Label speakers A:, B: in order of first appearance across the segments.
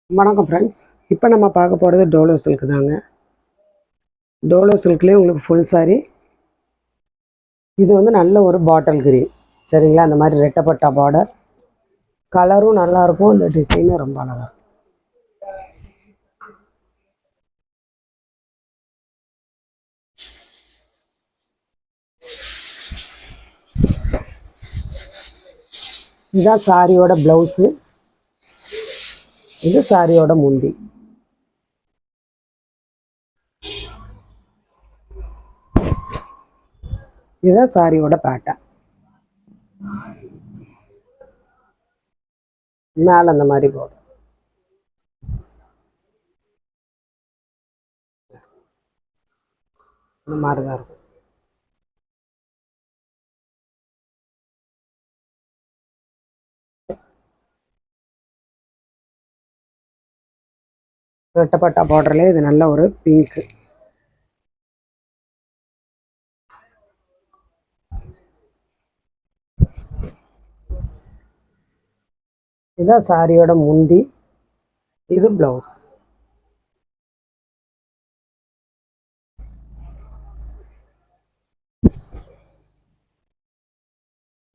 A: வணக்கம் ஃப்ரெண்ட்ஸ். இப்போ நம்ம பார்க்க போகிறது டோலோ சில்க் தாங்க. டோலோ சில்க்லேயே உங்களுக்கு ஃபுல் சாரி. இது வந்து நல்ல ஒரு பாட்டில் கிரீன், சரிங்களா? அந்த மாதிரி ரெட்டப்பட்டா பார்டர், கலரும் நல்லாயிருக்கும். இந்த டிசைனும் ரொம்ப அழகாக இருக்கும். இதுதான் சாரியோட ப்ளவுஸு, இது சாரியோட முந்தி. இதுதான் சாரியோட பேட்டர்ன். மேலே அந்த மாதிரி பார்டர், இந்த மாதிரி தான் இருக்கும். ரெட்டப்பட்டா பார்டர்லேயே இது நல்ல ஒரு பிங்க்கு. இதுதான் சாரியோட முந்தி, இது ப்ளவுஸ்.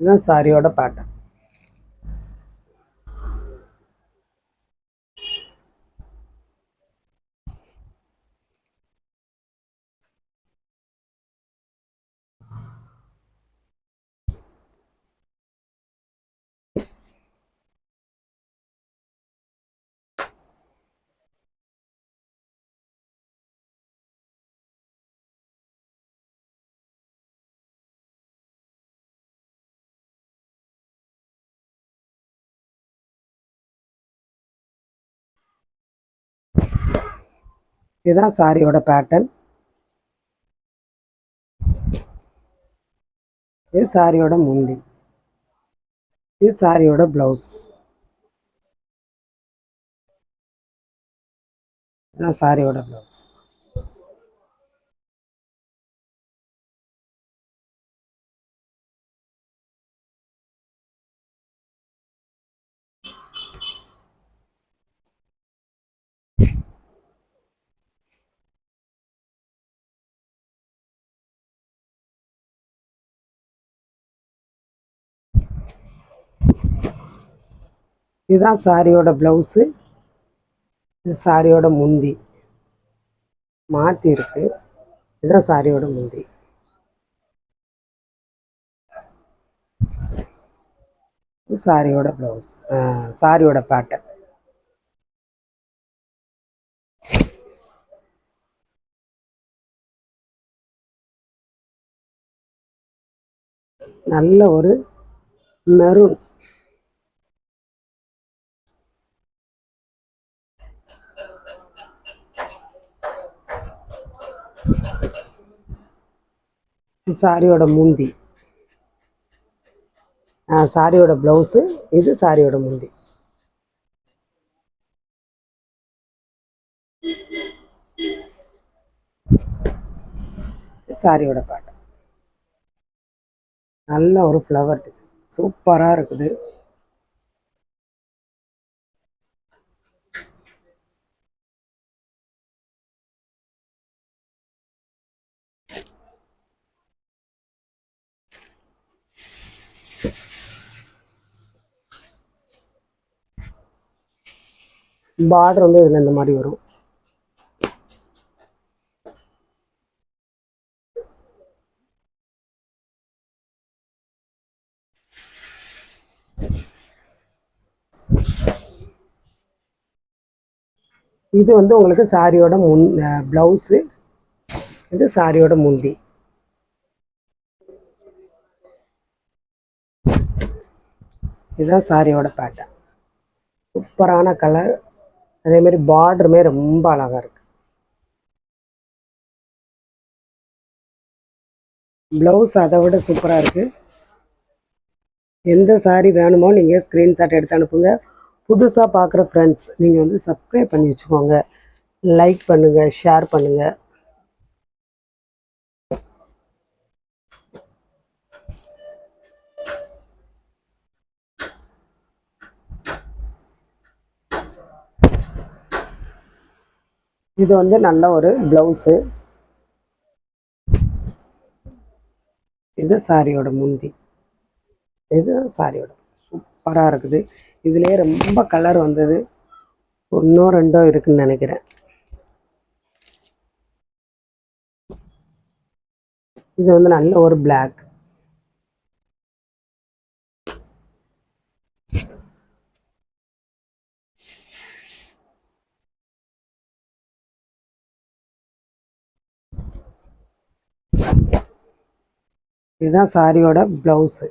A: இதுதான் சாரியோட பேட்டர்ன். இதுதான் சாரியோட பேட்டர்ன். இது சாரியோட முந்தி, இது சாரியோட ப்ளவுஸ். இதுதான் சாரியோட ப்ளவுஸ். இதுதான் சாரியோட ப்ளவுஸு, இது சாரியோட முந்தி. மாற்றி இருக்கு. இதுதான் சாரியோட முந்தி. இது சாரியோட ப்ளவுஸ், சாரியோட பேட்டர்ன். நல்ல ஒரு மெரூன். சாரியோட முந்தி, சாரியோட ப்ளவுஸு, இது சாரியோட முந்தி. சாரியோட பேட்டர்ன். நல்ல ஒரு ஃப்ளவர் டிசைன், சூப்பராக இருக்குது. பார்டர் வந்து இதில் இந்த மாதிரி வரும். இது வந்து உங்களுக்கு சாரியோட ப்ளவுஸு, இது சாரியோட முந்தி. இதுதான் சாரியோட பேட்டர்ன். சூப்பரான கலர், அதேமாதிரி பார்டருமே ரொம்ப அழகாக இருக்குது. ப்ளவுஸ் அதை விட சூப்பராக இருக்குது. எந்த சாரீ வேணுமோ நீங்கள் ஸ்க்ரீன்ஷாட் எடுத்து அனுப்புங்க. புதுசாக பார்க்குற ஃப்ரெண்ட்ஸ் நீங்கள் வந்து சப்ஸ்கிரைப் பண்ணி வச்சுக்கோங்க, லைக் பண்ணுங்கள், ஷேர் பண்ணுங்கள். இது வந்து நல்ல ஒரு ப்ளவுஸு. இது சாரியோட முந்தி. இது சாரியோட சூப்பராக இருக்குது. இதுலேயே ரொம்ப கலர் வந்தது, ஒன்றோ ரெண்டோ இருக்குதுன்னு நினைக்கிறேன். இது வந்து நல்ல ஒரு பிளாக். இதுதான் சாரியோட ப்ளவுஸு.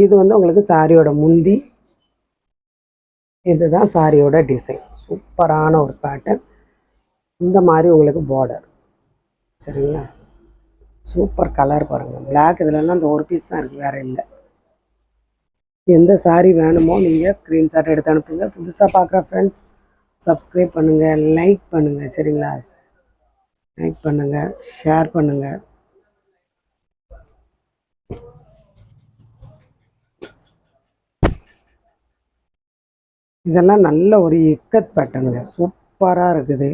A: இது வந்து உங்களுக்கு சாரியோட முந்தி. இதுதான் சாரியோட டிசைன். சூப்பரான ஒரு பேட்டர்ன். இந்த மாதிரி உங்களுக்கு பார்டர். சரிங்களா? சூப்பர் கலர் பாருங்கள். பிளாக் இதுலலாம் அந்த ஒரு பீஸ் தான் இருக்குது, வேறு இல்லை. எந்த சாரீ வேணுமோ நீங்கள் ஸ்க்ரீன்ஷாட் எடுத்து அனுப்புங்க. புதுசாக பார்க்குற ஃப்ரெண்ட்ஸ் சப்ஸ்கிரைப் பண்ணுங்கள், லைக் பண்ணுங்கள். சரிங்களா? லைக் பண்ணுங்கள், ஷேர் பண்ணுங்கள். இதெல்லாம் நல்ல ஒரு இக்கத் பேட்டர்னுங்க. சூப்பராக இருக்குது.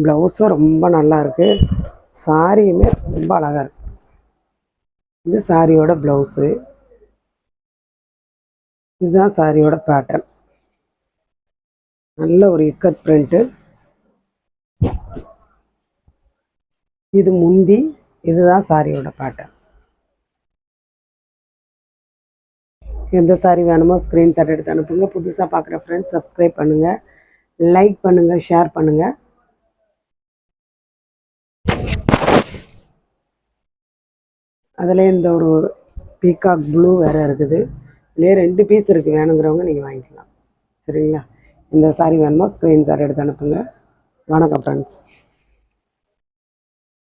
A: ப்ளவுஸும் ரொம்ப நல்லா இருக்குது. சாரியுமே ரொம்ப அழகாக இருக்குது. இது சாரியோட ப்ளவுஸு. இதுதான் சாரியோட பேட்டர்ன். நல்ல ஒரு இக்கத் பிரிண்ட்டு. இது முந்தி. இதுதான் சாரியோட பேட்டர்ன். எந்த சாரி வேணுமோ ஸ்க்ரீன்ஷாட் எடுத்து அனுப்புங்க. புதுசாக பார்க்குற ஃப்ரெண்ட்ஸ் சப்ஸ்கிரைப் பண்ணுங்கள், லைக் பண்ணுங்கள், ஷேர் பண்ணுங்கள். அதில் இந்த ஒரு பீகாக் ப்ளூ வேறு இருக்குது. இதுலேயே 2 பீஸ் இருக்குது, வேணுங்கிறவங்க நீங்கள் வாங்கிக்கலாம். சரிங்களா? இந்த சாரி வேணுமோ ஸ்க்ரீன்ஷாட் எடுத்து அனுப்புங்க. வணக்கம் ஃப்ரெண்ட்ஸ்.